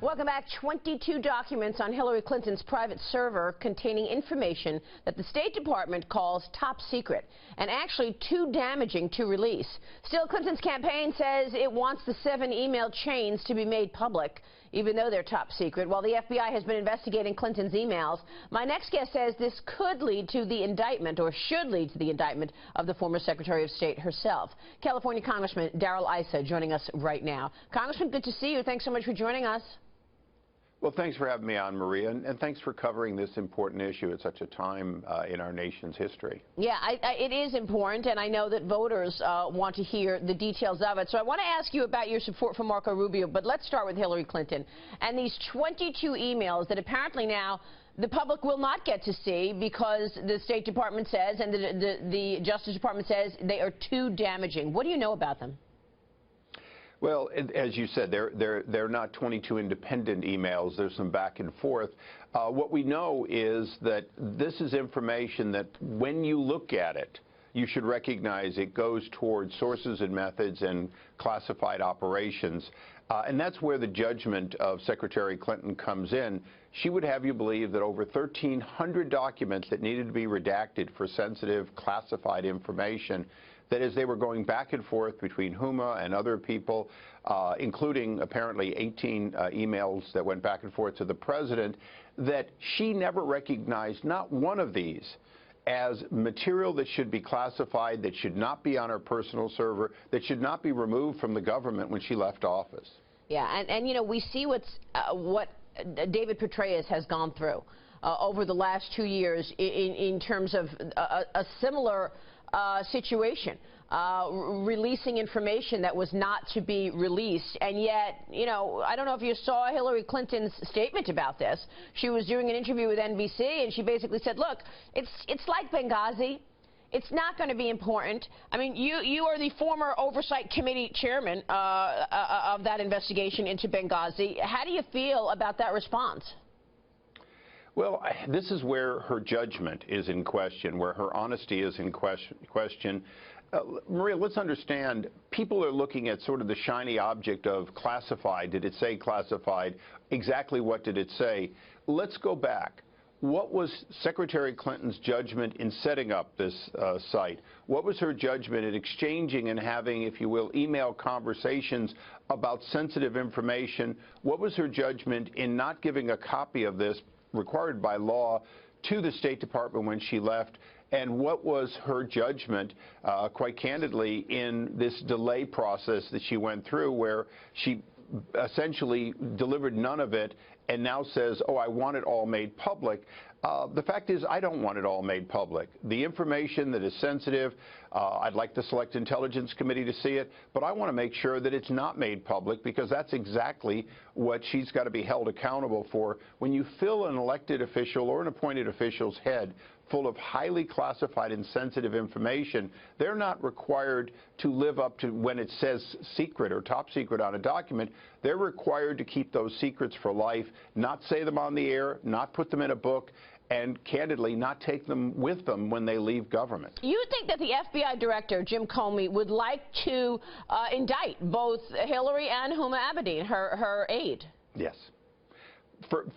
Welcome back. 22 documents on Hillary Clinton's private server containing information that the State Department calls top secret and actually too damaging to release. Still, Clinton's campaign says it wants the 7 email chains to be made public, even though they're top secret. While the FBI has been investigating Clinton's emails, my next guest says this could lead to the indictment, or should lead to the indictment, of the former Secretary of State herself. California Congressman Darrell Issa joining us right now. Congressman, good to see you. Thanks so much for joining us. Well, thanks for having me on, Maria, and thanks for covering this important issue at such a time in our nation's history. Yeah, it is important, and I know that voters want to hear the details of it. So I want to ask you about your support for Marco Rubio, but let's start with Hillary Clinton and these 22 emails that apparently now the public will not get to see because the State Department says and the Justice Department says they are too damaging. What do you know about them? Well, as you said, they're not 22 independent emails. There's some back and forth. What we know is that this is information that when you look at it, you should recognize it goes towards sources and methods and classified operations. And that's where the judgment of Secretary Clinton comes in. She would have you believe that over 1,300 documents that needed to be redacted for sensitive classified information, that as they were going back and forth between Huma and other people, including apparently 18 emails that went back and forth to the president, that she never recognized not one of these as material that should be classified, that should not be on her personal server, that should not be removed from the government when she left office. Yeah, and you know, we see what David Petraeus has gone through over the last 2 years in terms of a similar situation, releasing information that was not to be released. And yet, you know, I don't know if you saw Hillary Clinton's statement about this. She was doing an interview with NBC, and she basically said, look, it's like Benghazi. It's not going to be important. I mean, you are the former Oversight Committee chairman of that investigation into Benghazi. How do you feel about that response? Well, this is where her judgment is in question, where her honesty is in question. Maria, let's understand, people are looking at sort of the shiny object of classified. Did it say classified? Exactly what did it say? Let's go back. What was Secretary Clinton's judgment in setting up this site? What was her judgment in exchanging and having, if you will, email conversations about sensitive information? What was her judgment in not giving a copy of this required by law to the State Department when she left? And what was her judgment, quite candidly, in this delay process that she went through, where she essentially delivered none of it and now says, oh, I want it all made public? The fact is, I don't want it all made public. The information that is sensitive, I'd like the Select Intelligence Committee to see it, but I want to make sure that it's not made public, because that's exactly what she's got to be held accountable for. When you fill an elected official or an appointed official's head full of highly classified and sensitive information, they're not required to live up to when it says secret or top secret on a document. They're required to keep those secrets for life, not say them on the air, not put them in a book, and candidly not take them with them when they leave government. You think that the FBI director, Jim Comey, would like to indict both Hillary and Huma Abedin, her aide? Yes.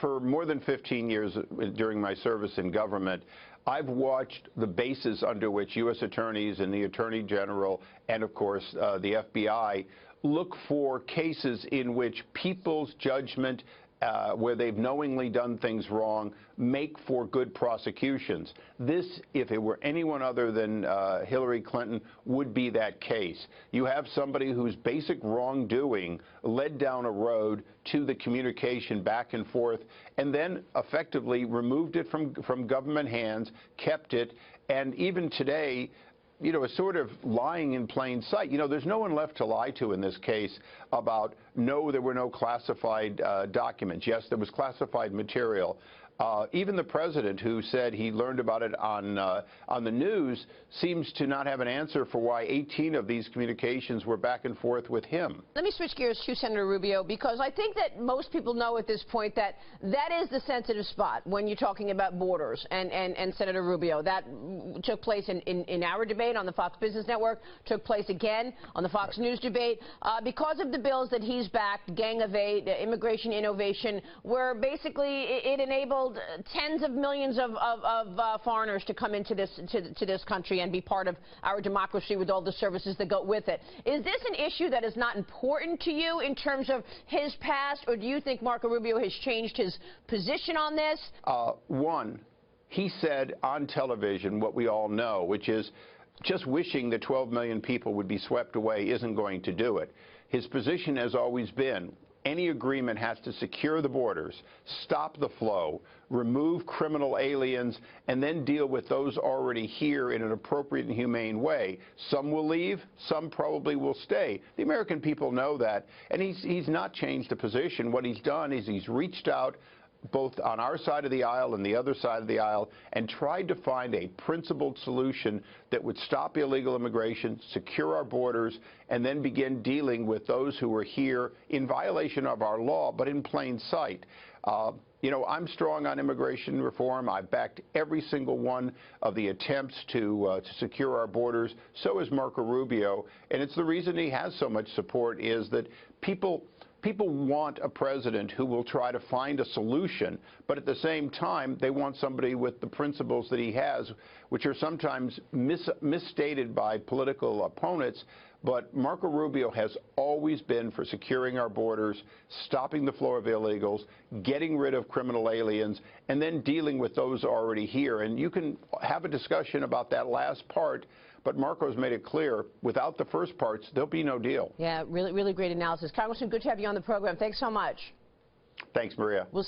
For more than 15 years during my service in government, I've watched the basis under which U.S. attorneys and the Attorney General and, of course, the FBI look for cases in which people's judgment, where they've knowingly done things wrong, make for good prosecutions. This, if it were anyone other than Hillary Clinton, would be that case. You have somebody whose basic wrongdoing led down a road to the communication back and forth, and then effectively removed it from government hands, kept it, and even today, you know, is sort of lying in plain sight. You know, there's no one left to lie to in this case about, no, there were no classified documents. Yes, there was classified material. Even the president, who said he learned about it on the news, seems to not have an answer for why 18 of these communications were back and forth with him. Let me switch gears to Senator Rubio, because I think that most people know at this point that that is the sensitive spot when you're talking about borders and Senator Rubio. That took place in our debate on the Fox Business Network, took place again on the Fox News debate, because of the bills that he's backed, Gang of Eight, Immigration Innovation, where basically it enabled tens of millions of foreigners to come into this country and be part of our democracy with all the services that go with it. Is this an issue that is not important to you in terms of his past, or do you think Marco Rubio has changed his position on this? One, he said on television what we all know, which is just wishing that 12 million people would be swept away isn't going to do it. His position has always been any agreement has to secure the borders, stop the flow, remove criminal aliens, and then deal with those already here in an appropriate and humane way. Some will leave, some probably will stay. The American people know that, and he's not changed the position. What he's done is he's reached out both on our side of the aisle and the other side of the aisle, and tried to find a principled solution that would stop illegal immigration, secure our borders, and then begin dealing with those who are here in violation of our law, but in plain sight. You know, I'm strong on immigration reform. I've backed every single one of the attempts to secure our borders. So is Marco Rubio, and it's the reason he has so much support is that people want a president who will try to find a solution, but at the same time, they want somebody with the principles that he has, which are sometimes misstated by political opponents. But Marco Rubio has always been for securing our borders, stopping the flow of illegals, getting rid of criminal aliens, and then dealing with those already here. And you can have a discussion about that last part, but Marco's made it clear, without the first parts, there'll be no deal. Yeah, really great analysis. Congressman, good to have you on the program. Thanks so much. Thanks, Maria.